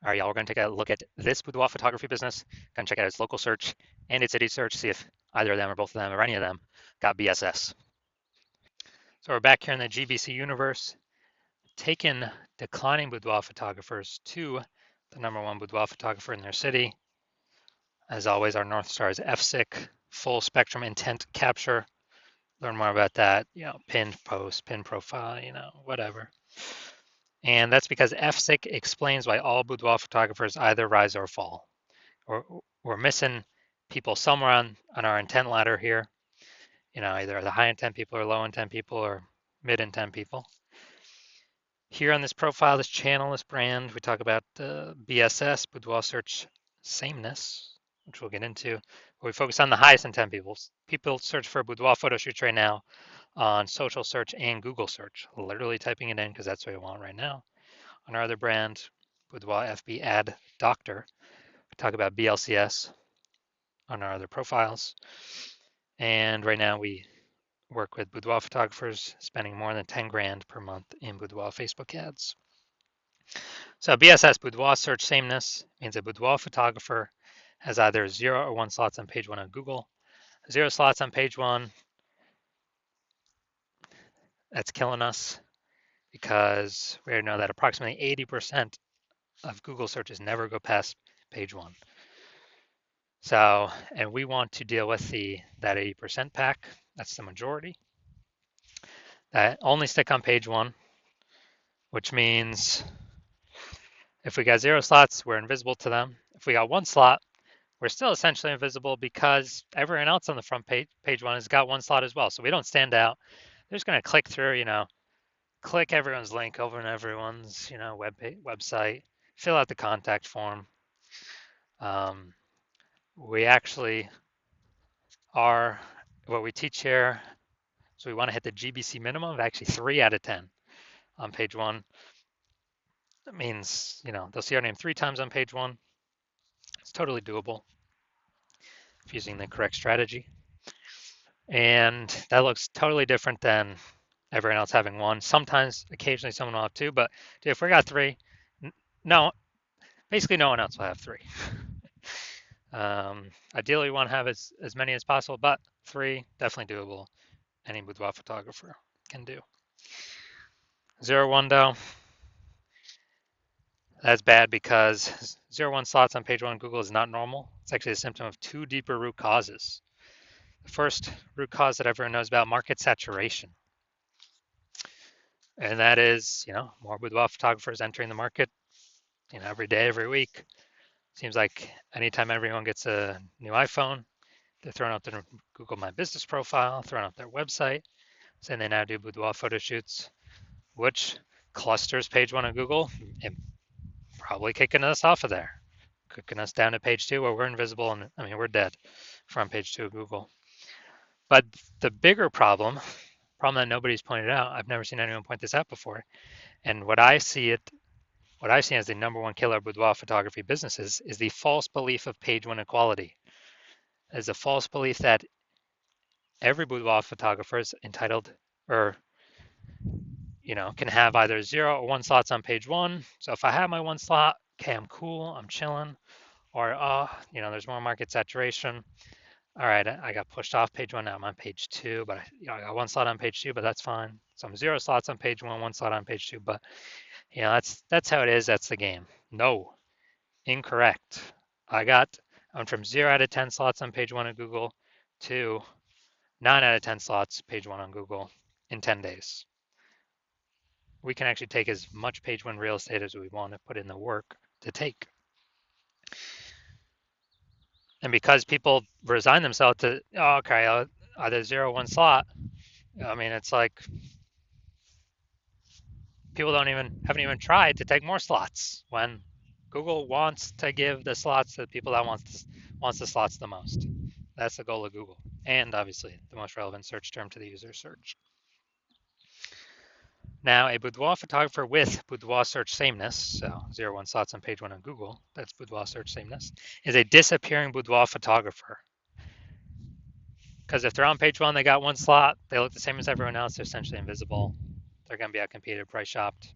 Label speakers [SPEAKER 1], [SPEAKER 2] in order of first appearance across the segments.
[SPEAKER 1] All right, y'all, we're going to take a look at this boudoir photography business. Going to check out its local search and its city search, see if either of them or both of them or any of them got BSS. So we're back here in the GBC universe, taking declining boudoir photographers to the #1 boudoir photographer in their city. As always, our North Star is FSIC, full spectrum intent capture. Learn more about that, pin post, pin profile, whatever. And that's because FSIC explains why all boudoir photographers either rise or fall. We're missing people somewhere on our intent ladder here. Either the high intent people or low intent people or mid intent people. Here on this profile, this channel, this brand, we talk about BSS, boudoir search sameness, which we'll get into. We focus on the highest intent people. People search for boudoir photo shoots right now on social search and Google search, literally typing it in because that's what we want right now. On our other brand, Boudoir FB Ad Doctor, we talk about BLCS on our other profiles. And right now we work with boudoir photographers spending more than 10 grand per month in boudoir Facebook ads. So BSS, boudoir search sameness, means a boudoir photographer has either 0 or 1 slots on page 1 on Google. 0 slots on page 1, that's killing us because we already know that approximately 80% of Google searches never go past page 1. So, and we want to deal with that 80% pack. That's the majority. That only stick on page 1, which means if we got 0 slots, we're invisible to them. If we got 1 slot, we're still essentially invisible because everyone else on the front page 1 has got 1 slot as well. So we don't stand out. They're just going to click through, click everyone's link over in everyone's, website, fill out the contact form. We actually are, what we teach here, so we want to hit the GBC minimum of actually 3 out of 10 on page 1. That means, they'll see our name 3 times on page 1. It's totally doable if using the correct strategy. And that looks totally different than everyone else having 1. Sometimes, occasionally, someone will have 2, but if we got 3, no, basically no one else will have 3. Ideally, we want to have as many as possible, but 3, definitely doable. Any boudoir photographer can do. 0, 1 though, that's bad because 0, 1 slots on page 1 on Google is not normal. It's actually a symptom of 2 deeper root causes. The first root cause that everyone knows about, market saturation. And that is, more boudoir photographers entering the market, every day, every week. Seems like anytime everyone gets a new iPhone, they're throwing up their Google My Business profile, throwing up their website, saying they now do boudoir photo shoots, which clusters page 1 on Google and probably kicking us off of there, kicking us down to page 2 where we're invisible and we're dead from page 2 of Google. But the bigger problem that nobody's pointed out, I've never seen anyone point this out before, and what I see as the #1 killer of boudoir photography businesses is the false belief of page 1 equality. There's a false belief that every boudoir photographer is entitled or can have either 0 or 1 slots on page 1. So if I have my 1 slot, okay, I'm cool, I'm chilling. Or, there's more market saturation. All right, I got pushed off page 1, now I'm on page 2, but I got 1 slot on page 2, but that's fine. So I'm 0 slots on page 1, 1 slot on page 2, but that's how it is, that's the game. No, incorrect. I'm from 0 out of 10 slots on page 1 of Google to 9 out of 10 slots page 1 on Google in 10 days. We can actually take as much page 1 real estate as we want to put in the work to take. And because people resign themselves to, okay, either 0 or 1 slot, it's like people haven't even tried to take more slots when Google wants to give the slots to the people that wants the slots the most. That's the goal of Google, and obviously the most relevant search term to the user search. Now, a boudoir photographer with boudoir search sameness, so 0, 1 slots on page 1 on Google, that's boudoir search sameness, is a disappearing boudoir photographer. Because if they're on page 1, they got 1 slot, they look the same as everyone else, they're essentially invisible, they're going to be outcompeted, price shopped.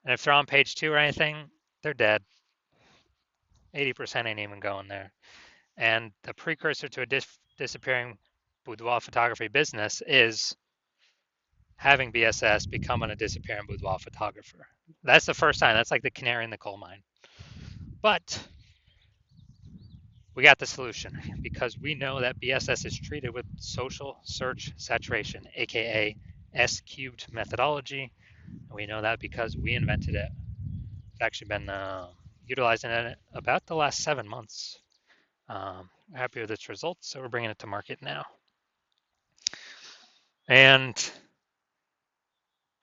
[SPEAKER 1] And if they're on page 2 or anything, they're dead. 80% ain't even going there. And the precursor to a disappearing boudoir photography business is having BSS becoming a disappearing boudoir photographer. That's the first time. That's like the canary in the coal mine. But we got the solution because we know that BSS is treated with social search saturation, aka S cubed methodology. And we know that because we invented it. It's actually been utilizing it about the last 7 months. Happy with its results, so we're bringing it to market now. And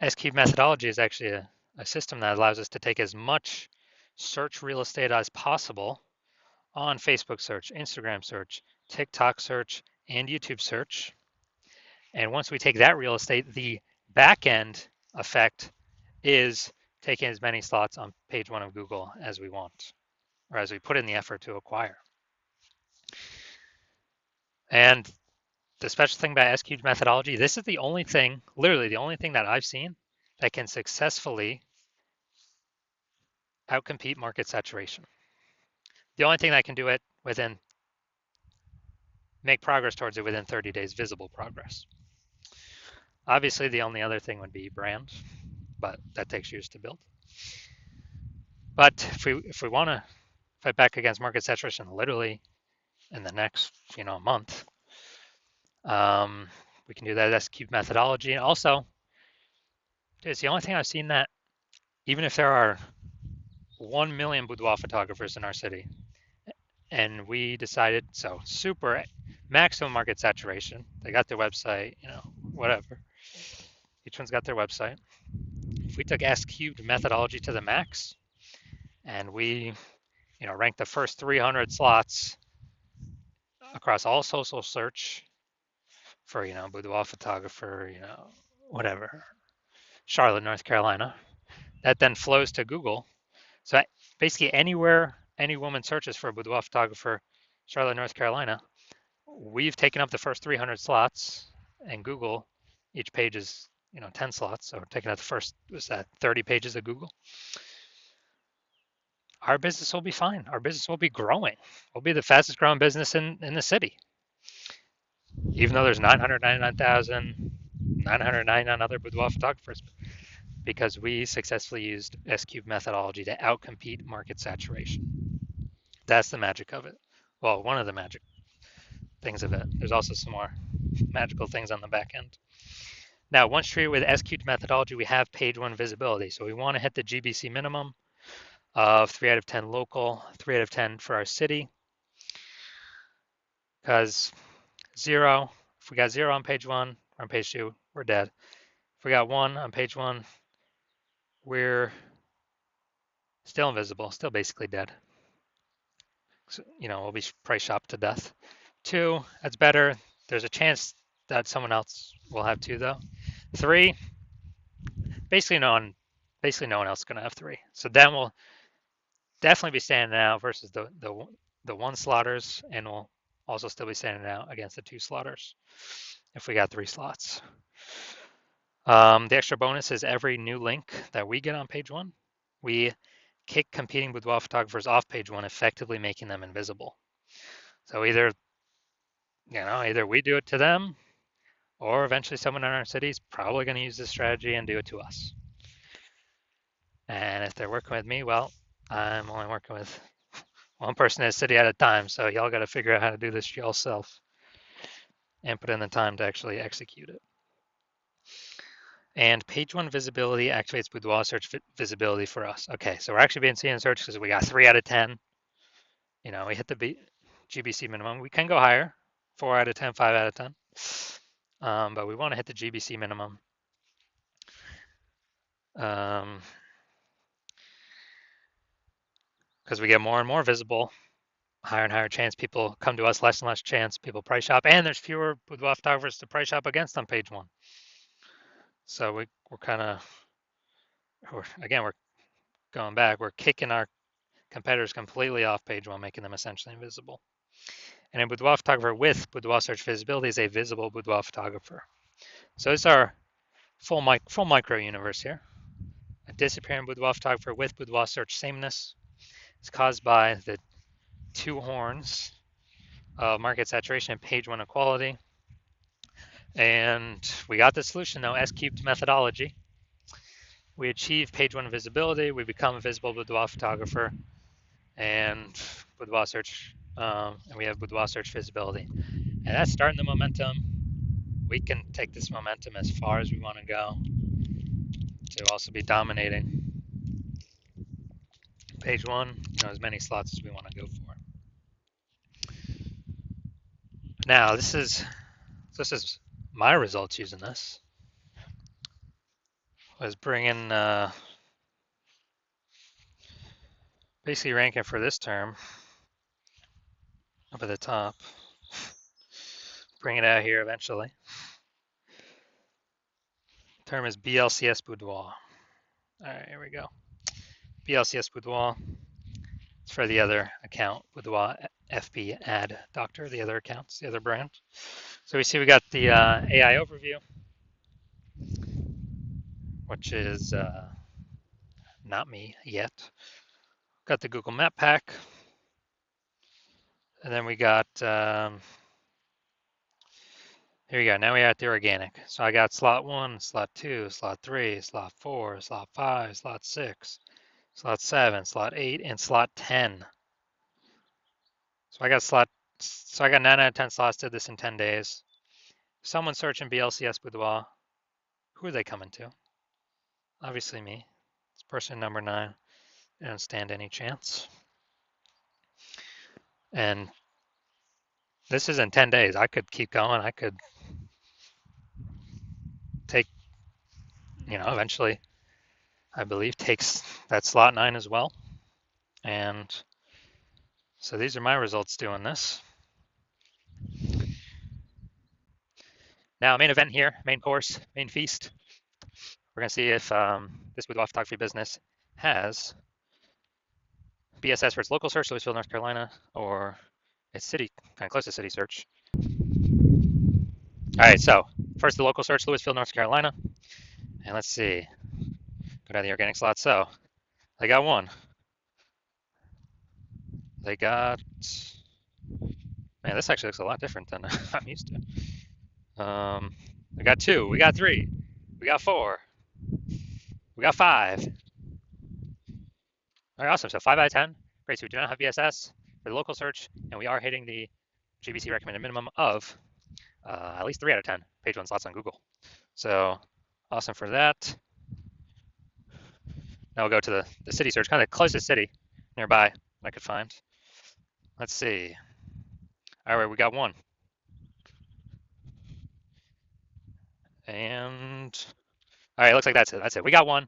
[SPEAKER 1] S-cube methodology is actually a system that allows us to take as much search real estate as possible on Facebook search, Instagram search, TikTok search, and YouTube search. And once we take that real estate, the back end effect is taking as many slots on page one of Google as we want, or as we put in the effort to acquire. And the special thing about S-cube methodology, this is the only thing, literally the only thing that I've seen that can successfully outcompete market saturation. The only thing that can do it within, make progress towards it within 30 days, visible progress. Obviously, the only other thing would be brand, but that takes years to build. But if we want to fight back against market saturation, literally in the next month, we can do that S-cube methodology. And also, it's the only thing I've seen that even if there are 1 million boudoir photographers in our city, and we decided, so super maximum market saturation, they got their website, whatever. Each one's got their website. If we took S-cubed methodology to the max, and we, ranked the first 300 slots across all social search for, boudoir photographer, whatever, Charlotte, North Carolina, that then flows to Google. So basically anywhere any woman searches for a boudoir photographer, Charlotte, North Carolina, we've taken up the first 300 slots, and Google, each page is 10 slots, so we're taking up the first, 30 pages of Google. Our business will be fine. Our business will be growing. We'll be the fastest growing business in the city. Even though there's 999 other boudoir photographers, because we successfully used S-cube methodology to outcompete market saturation. That's the magic of it. Well, one of the magic things of it. There's also some more magical things on the back end. Now, once treated with S-cubed methodology, we have page one visibility. So we want to hit the GBC minimum of 3 out of 10 local, 3 out of 10 for our city. Because if we got 0 on page 1, or on page 2, we're dead. If we got 1 on page 1, we're still invisible, still basically dead. So, we'll be price shopped to death. 2, that's better. There's a chance that someone else will have 2 though. 3, basically no one else is going to have 3. So then we'll definitely be standing out versus the 1 slotters, and we'll also still be standing out against the 2 slotters if we got 3 slots. The extra bonus is every new link that we get on page 1, we kick competing boudoir photographers off page 1, effectively making them invisible. So either we do it to them, or eventually someone in our city is probably going to use this strategy and do it to us. And if they're working with me, well, I'm only working with one person in a city at a time, so y'all got to figure out how to do this yourself and put in the time to actually execute it. And page 1 visibility activates boudoir search visibility for us. Okay, so we're actually being seen in search because we got 3 out of 10. We hit the GBC minimum. We can go higher, 4 out of 10, 5 out of 10. But we want to hit the GBC minimum. Because we get more and more visible, higher and higher chance people come to us, less and less chance people price shop, and there's fewer boudoir photographers to price shop against on page 1. So we're kind of, again, we're going back, we're kicking our competitors completely off page 1, making them essentially invisible. And a boudoir photographer with boudoir search visibility is a visible boudoir photographer. So it's our full micro universe here. disappearing boudoir photographer with boudoir search sameness is caused by the two horns of market saturation and page one equality. And we got the solution though, S cubed methodology. We achieve page one visibility, we become a visible boudoir photographer, and boudoir search, and we have boudoir search visibility. And that's starting the momentum. We can take this momentum as far as we want to go to also be dominating page one, as many slots as we want to go for. Now this is my results using this. Was bringing basically ranking for this term up at the top. Bring it out here eventually. Term is BLCS Boudoir. All right, here we go. BLCS Boudoir. It's for the other account, Boudoir FB Ad Doctor, the other accounts, the other brand. So we see we got the AI overview, which is not me yet. Got the Google Map Pack. And then we got, here we go. Now we are at the organic. So I got slot 1, slot 2, slot 3, slot 4, slot 5, slot 6, slot 7, slot 8, and slot 10. So I got 9 out of 10 slots, did this in 10 days. Someone searching BLCS Boudoir. Who are they coming to? Obviously me. It's person number 9. They don't stand any chance. And this is in 10 days. I could keep going. I could take, eventually, I believe, takes that slot 9 as well. And so these are my results doing this. Now, main event here, main course, main feast. We're going to see if this boudoir photography business has BSS for its local search, Louisville, North Carolina, or its city, kind of close to city search. All right, so first the local search, Louisville, North Carolina. And let's see, go down the organic slot. So they got 1. They got, man, this actually looks a lot different than I'm used to. We got 2, we got 3, we got 4, we got 5. All right, awesome. So 5 out of 10. Great. So we do not have BSS for the local search, and we are hitting the GBC recommended minimum of at least 3 out of 10 page one slots on Google. So awesome for that. Now we'll go to the city search, kind of the closest city nearby I could find. Let's see. All right, we got 1. And all right, looks like that's it. That's it. We got 1.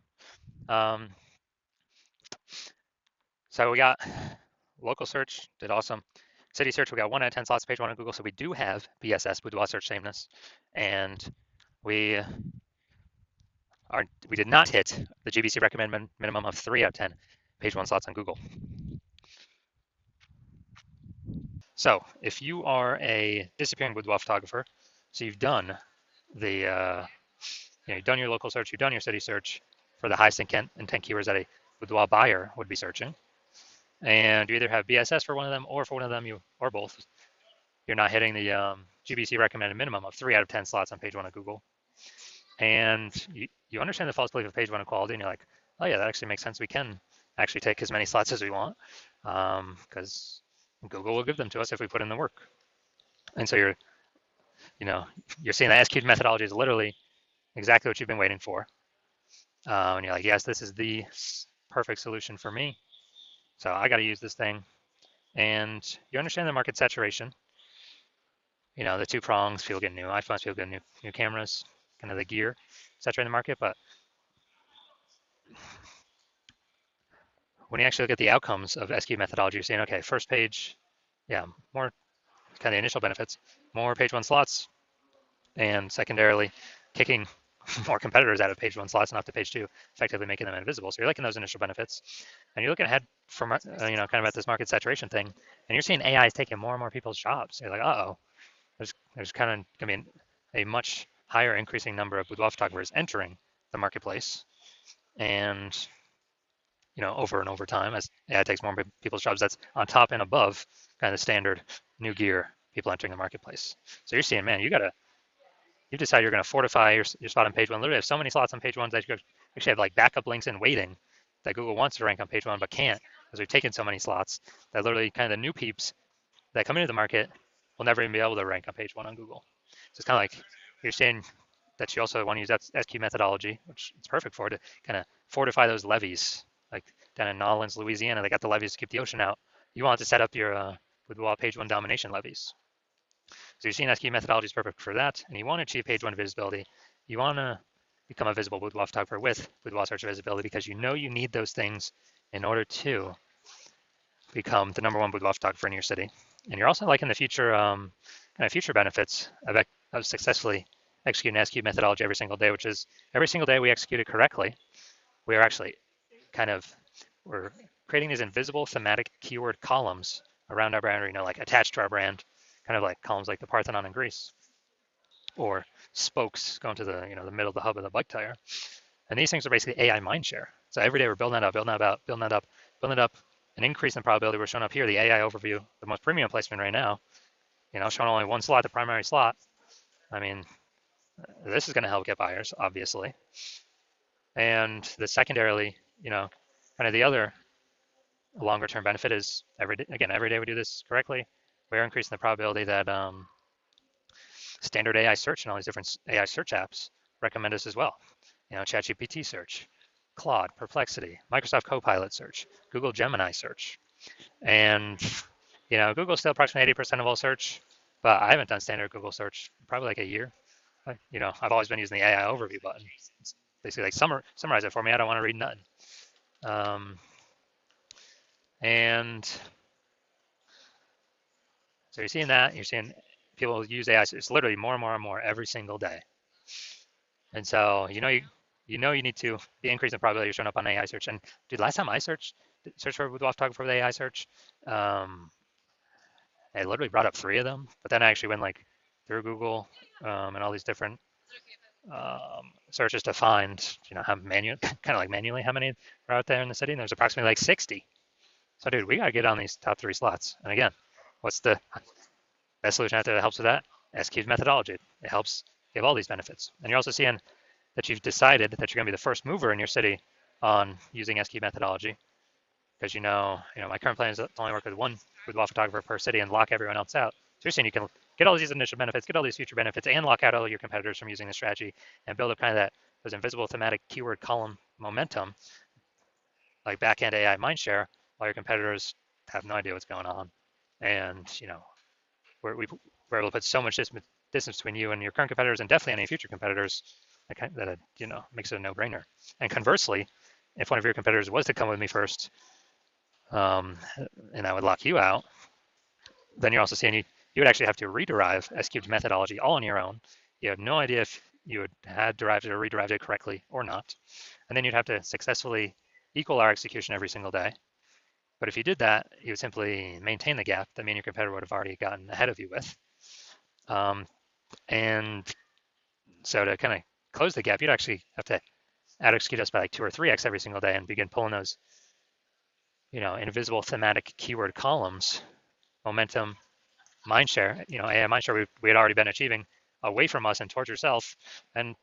[SPEAKER 1] So we got local search, did awesome. City search, we got 1 out of 10 slots, page one on Google. So we do have BSS, Boudoir search sameness, and we did not hit the GBC recommended minimum of 3 out of 10 page one slots on Google. So if you are a disappearing boudoir photographer, so you've done the, you've done your local search, you've done your city search for the highest intent keywords that a boudoir buyer would be searching, and you either have BSS for one of them, or for one of them, or both, you're not hitting the GBC recommended minimum of 3 out of 10 slots on page one of Google. And you understand the false belief of page one equality, and you're like, oh yeah, that actually makes sense. We can actually take as many slots as we want, because Google will give them to us if we put in the work. And so you're seeing that S-cubed methodology is literally exactly what you've been waiting for. And you're like, yes, this is the perfect solution for me. So I got to use this thing. And you understand the market saturation. The 2 prongs, people get new iPhones, people get new cameras, kind of the gear saturating the market. But when you actually look at the outcomes of S-cubed methodology, you're saying, okay, first page, yeah, more kind of the initial benefits, more page one slots, and secondarily, kicking more competitors out of page one slots and off to page 2, effectively making them invisible. So you're liking those initial benefits, and you're looking ahead from kind of at this market saturation thing, and you're seeing AI is taking more and more people's jobs. You're like, uh-oh, there's kind of going to be a much higher increasing number of boudoir photographers entering the marketplace, and over and over time as AI takes more people's jobs. That's on top and above kind of the standard new gear people entering the marketplace. So you're seeing, man, you decide you're going to fortify your spot on page one. Literally have so many slots on page one that you actually have like backup links in waiting that Google wants to rank on page one but can't because we've taken so many slots that literally kind of the new peeps that come into the market will never even be able to rank on page one on Google. So it's kind of like you're saying that you also want to use that SQ methodology, which it's perfect for, to kind of fortify those levees. Like down in New Orleans, Louisiana, they got the levees to keep the ocean out. You want to set up your Boudoir page one domination levees. So you're seeing SQ methodology is perfect for that, and you want to achieve page one visibility. You want to become a visible boudoir photographer with boudoir search visibility because you know you need those things in order to become the number one boudoir photographer in your city. And you're also liking the future kind of future benefits of successfully executing SQ methodology every single day, which is every single day we execute it correctly. We are actually we're creating these invisible thematic keyword columns around our brand, or, like attached to our brand, kind of like columns like the Parthenon in Greece, or spokes going to the middle of the hub of the bike tire. And these things are basically AI mindshare. So every day we're building that up, building it up, an increase in probability. We're showing up here, the AI overview, the most premium placement right now, showing only one slot, the primary slot. I mean, this is going to help get buyers, obviously. And the secondarily, kind of the other longer term benefit is every day we do this correctly, we're increasing the probability that standard AI search and all these different AI search apps recommend us as well. ChatGPT search, Claude, Perplexity, Microsoft Copilot search, Google Gemini search. And, Google's still approximately 80% of all search, but I haven't done standard Google search probably like a year. I've always been using the AI overview button. It's basically like summarize it for me. I don't want to read nothing. And so you're seeing that. You're seeing people use AI. It's literally more and more and more every single day. And so you need to be increasing the probability of showing up on AI search. And dude, last time I search for boudoir photographer with AI search, I literally brought up 3 of them. But then I actually went like through Google and all these different searches to find how manually how many are out there in the city. And there's approximately like 60. So dude, we gotta get on these top 3 slots. And again, what's the best solution out there that helps with that? SQ's methodology. It helps give all these benefits. And you're also seeing that you've decided that you're going to be the first mover in your city on using SQ methodology, because my current plan is to only work with one boudoir photographer per city and lock everyone else out. So you're saying you can get all these initial benefits, get all these future benefits, and lock out all your competitors from using this strategy and build up kind of those invisible thematic keyword column momentum, like back-end AI mindshare, while your competitors have no idea what's going on. And we're able to put so much distance between you and your current competitors, and definitely any future competitors, that makes it a no-brainer. And conversely, if one of your competitors was to come with me first, and I would lock you out, then you're also seeing you would actually have to rederive SQ's methodology all on your own. You have no idea if you had derived it or rederived it correctly or not. And then you'd have to successfully equal our execution every single day. But if you did that, you would simply maintain the gap that me and your competitor would have already gotten ahead of you with. And so to kind of close the gap, you'd actually have to out execute us by like 2 or 3x every single day and begin pulling those, invisible thematic keyword columns, momentum, mindshare, AI mindshare we had already been achieving away from us and towards yourself. And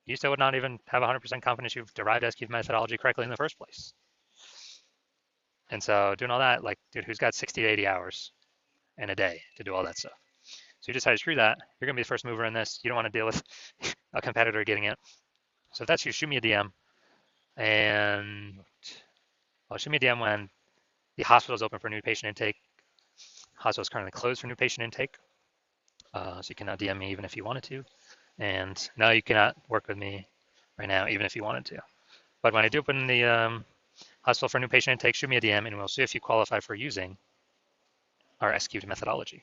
[SPEAKER 1] you still would not even have 100% confidence you've derived SQ methodology correctly in the first place. And so doing all that, like, dude, who's got 60 to 80 hours in a day to do all that stuff? So you decide to screw that. You're going to be the first mover in this. You don't want to deal with a competitor getting it. So if that's you, shoot me a DM. And shoot me a DM when the hospital is open for new patient intake. Hospital is currently closed for new patient intake. So you cannot DM me even if you wanted to. And no, you cannot work with me right now, even if you wanted to. But when I do open the hospital for new patient intake, shoot me a DM and we'll see if you qualify for using our SQ methodology.